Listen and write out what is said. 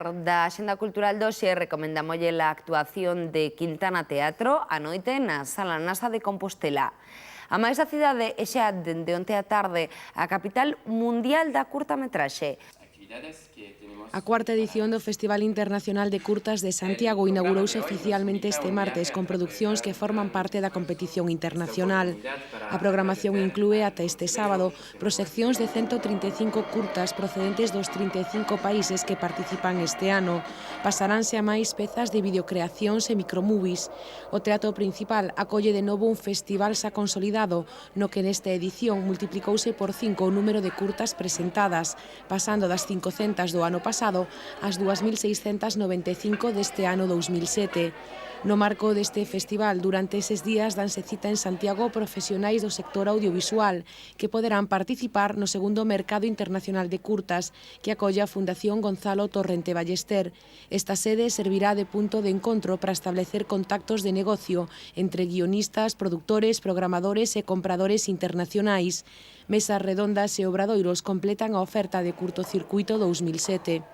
Da Axenda Cultural de hoxe recomendamolle a actuación de Quintana Teatro a noite na Sala Nasa de Compostela. A máis da cidade é xa dende onte á tarde a capital mundial da curtametraxe. A cuarta edición do Festival Internacional de Curtas de Santiago inaugurouse oficialmente este martes con producións que forman parte da competición internacional. A programación inclúe ata este sábado proxeccións de 135 curtas procedentes dos 35 países que participan este ano. Pasaránse a máis pezas de videocreacións e micromovies. O teatro principal acolle de novo un festival xa consolidado, no que nesta edición multiplicouse por 5 o número de curtas presentadas, pasando das 500 do ano pasado ás 2.695 deste ano 2007. No marco deste festival, durante eses días danse cita en Santiago profesionais do sector audiovisual que poderán participar no segundo Mercado Internacional de Curtas que acolle a Fundación Gonzalo Torrente Ballester. Esta sede servirá de punto de encontro para establecer contactos de negocio entre guionistas, productores, programadores e compradores internacionais. Mesas redondas e obradoiros completan a oferta de Curtocircuito 2007.